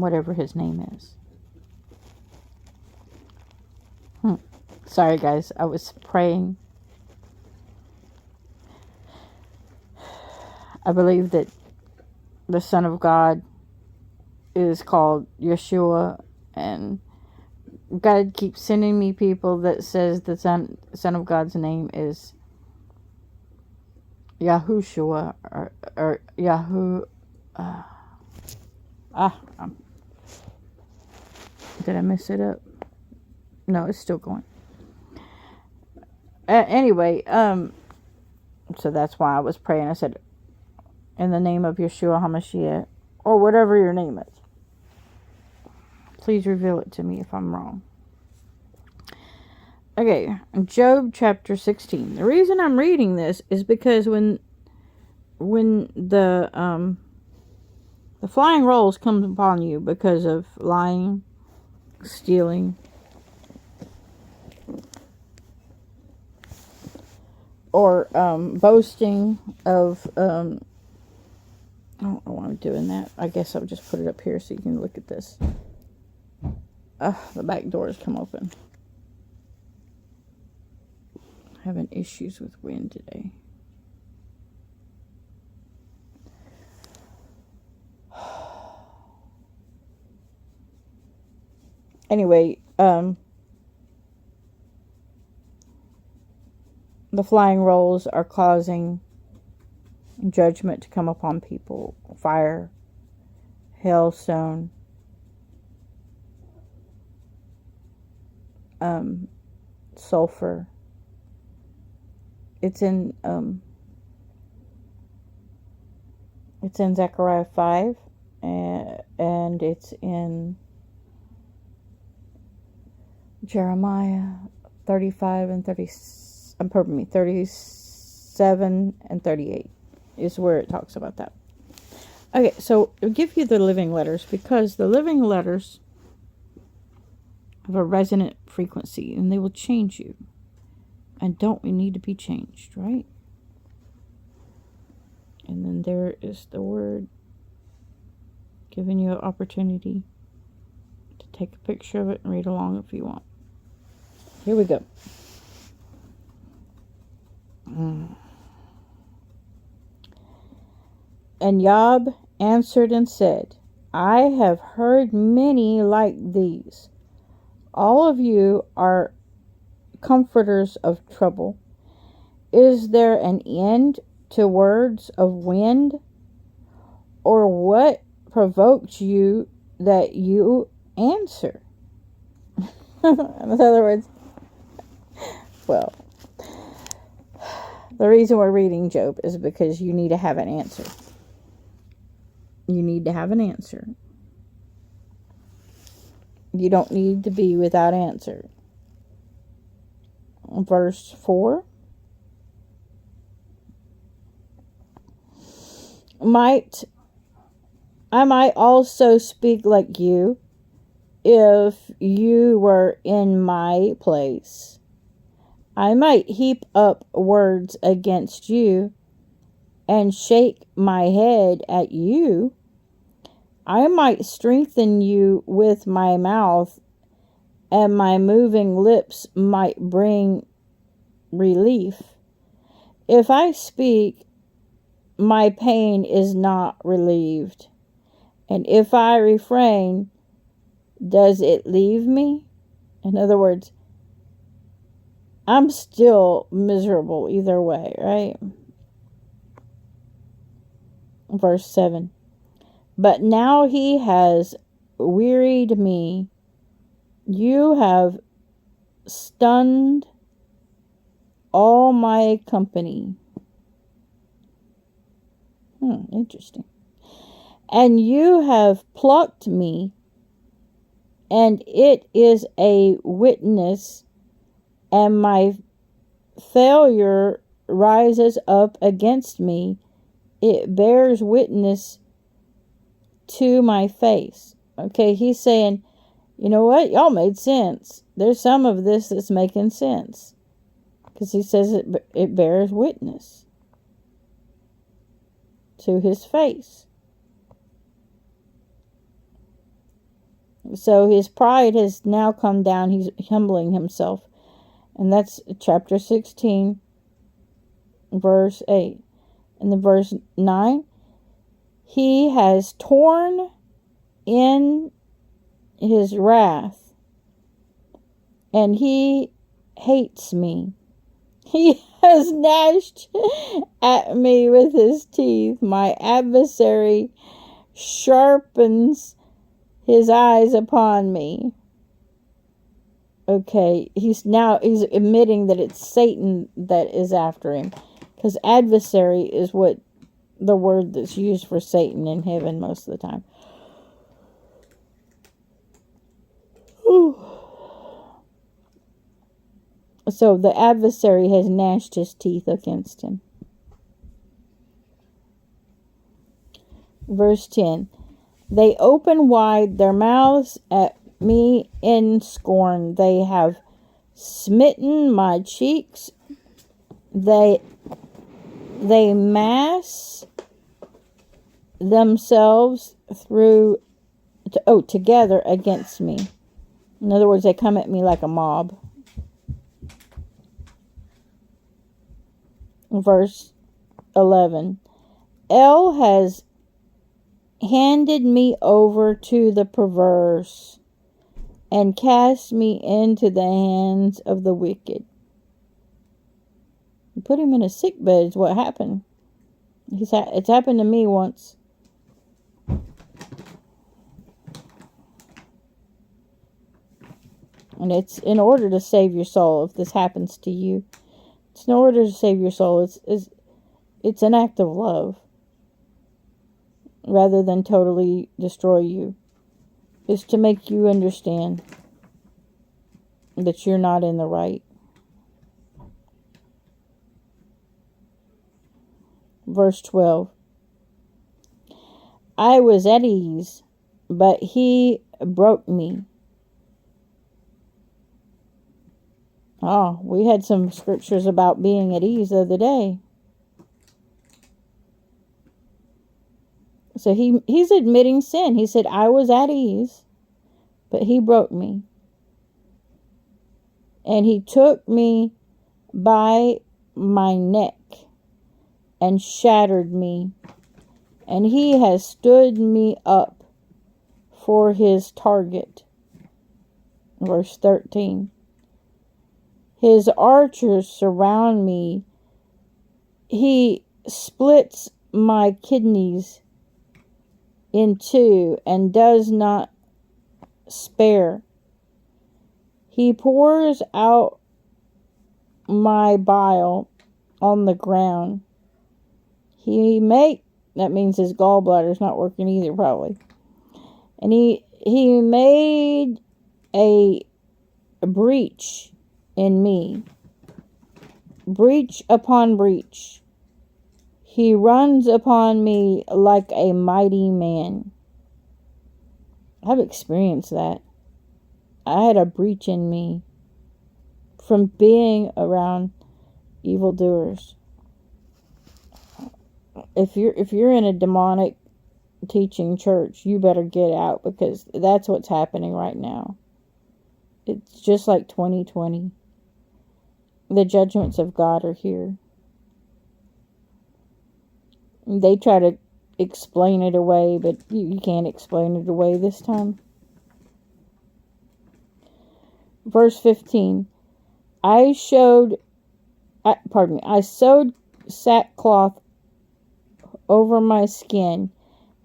whatever his name is. Sorry, guys. I was praying. I believe that the Son of God is called Yeshua, and God keeps sending me people that says the Son of God's name is Yahushua or Yahoo. Did I mess it up? No, it's still going. Anyway, so that's why I was praying. I said, in the name of Yeshua HaMashiach, or whatever your name is, please reveal it to me if I'm wrong. Okay, Job chapter 16. The reason I'm reading this is because when the flying rolls come upon you because of lying, stealing, or boasting of I don't know why I'm doing that. I guess I'll just put it up here so you can look at this. The back door has come open. Having issues with wind today. Anyway, the flying rolls are causing judgment to come upon people. Fire, hailstone, sulfur. It's in Zechariah 5, and it's in Jeremiah 35 and 37 and 38 is where it talks about that. Okay, so I'll give you the living letters because the living letters have a resonant frequency and they will change you. And don't we need to be changed, right? And then there is the word giving you an opportunity to take a picture of it and read along if you want. Here we go. And Iyob answered and said, I have heard many like these. All of you are comforters of trouble. Is there an end to words of wind? Or what provoked you that you answer? In other words, well, the reason we're reading Job is because you need to have an answer. You need to have an answer. You don't need to be without answer. Verse 4. I might also speak like you if you were in my place. I might heap up words against you and shake my head at you. I might strengthen you with my mouth, and my moving lips might bring relief. If I speak, my pain is not relieved. And if I refrain, does it leave me? In other words, I'm still miserable either way, right? Verse 7. But now he has wearied me. You have stunned all my company. Interesting. And you have plucked me, and it is a witness, and my failure rises up against me. It bears witness to my face. Okay, he's saying, you know what? Y'all made sense. There's some of this that's making sense. Because he says it bears witness to his face. So his pride has now come down. He's humbling himself. And that's chapter 16, verse 8. And then verse 9, he has torn in his wrath, and he hates me. He has gnashed at me with his teeth. My adversary sharpens his eyes upon me. Okay, he's admitting that it's Satan that is after him. Because adversary is what the word that's used for Satan in heaven most of the time. Ooh. So the adversary has gnashed his teeth against him. Verse 10. They open wide their mouths at me in scorn. They have smitten my cheeks. They mass themselves together against me. In other words, they come at me like a mob. Verse 11. El has handed me over to the perverse and cast me into the hands of the wicked. You put him in a sick bed is what happened. It's happened to me once. And it's in order to save your soul if this happens to you. It's in order to save your soul. It's an act of love. Rather than totally destroy you. It's to make you understand that you're not in the right. Verse 12. I was at ease, but he broke me. Oh, we had some scriptures about being at ease the other day. So he's admitting sin. He said, I was at ease, but he broke me. And he took me by my neck and shattered me. And he has stood me up for his target. Verse 13. His archers surround me. He splits my kidneys in two and does not spare. He pours out my bile on the ground. That means his gallbladder's not working either, probably. And he made a breach in me. Breach upon breach. He runs upon me like a mighty man. I've experienced that. I had a breach in me from being around evildoers. If you're in a demonic teaching church, you better get out, because that's what's happening right now. It's just like 2020. The judgments of God are here. They try to explain it away, but you can't explain it away this time. Verse 15. I sewed sackcloth over my skin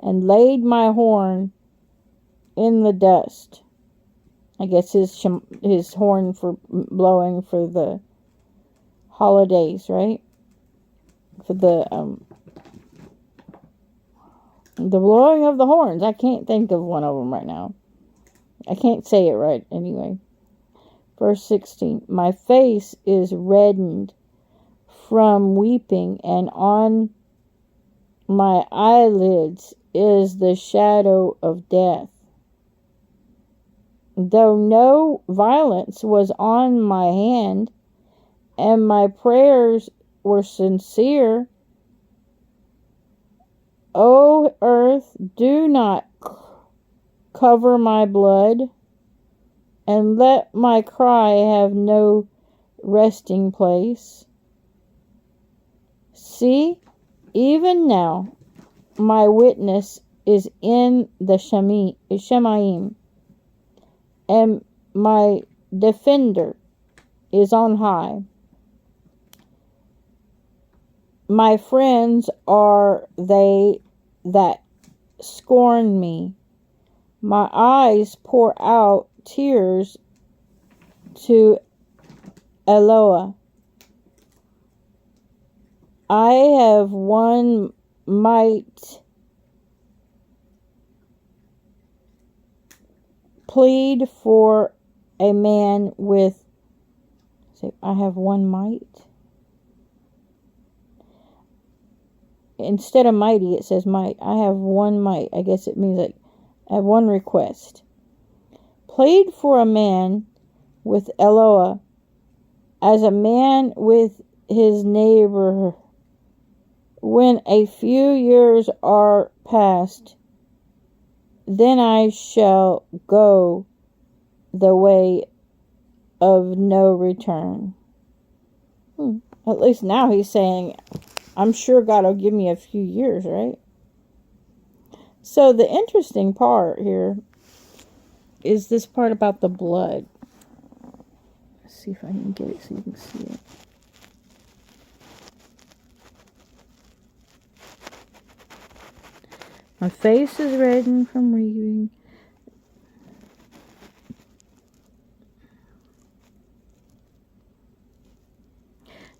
and laid my horn in the dust. I guess his horn for blowing for the holidays, right? For the blowing of the horns. I can't think of one of them right now. I can't say it right anyway. Verse 16. My face is reddened from weeping, and on my eyelids is the shadow of death. Though no violence was on my hand, and my prayers were sincere, O earth, do not cover my blood, and let my cry have no resting place. See, even now my witness is in the Shemaim, and my defender is on high. My friends are they that scorn me. My eyes pour out tears to Eloah. I have one might plead for a man with, I have one might. Instead of mighty, it says might. I have one might. I guess it means like I have one request. Plead for a man with Eloah, as a man with his neighbor. When a few years are past, then I shall go the way of no return. At least now he's saying, I'm sure God will give me a few years, right? So the interesting part here is this part about the blood. Let's see if I can get it so you can see it. My face is reddened from reading.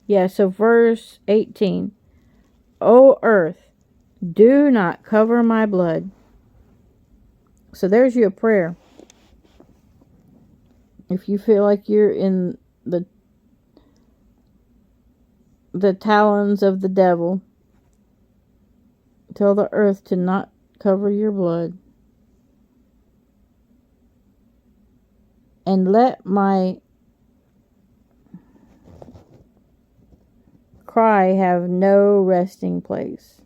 Yeah, so verse 18. O earth, do not cover my blood. So there's your prayer. If you feel like you're in the talons of the devil, tell the earth to not cover your blood. And let my cry have no resting place.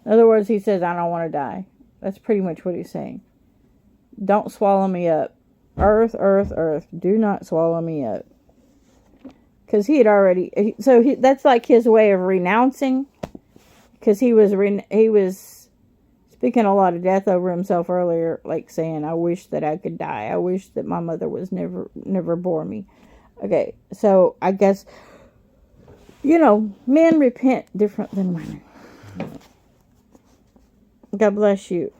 In other words, he says, I don't want to die. That's pretty much what he's saying. Don't swallow me up. Earth, earth, earth, do not swallow me up. Because he had already, that's like his way of renouncing. Because he was speaking a lot of death over himself earlier, like saying, I wish that I could die. I wish that my mother was never bore me. Okay, so I guess, men repent different than women. God bless you.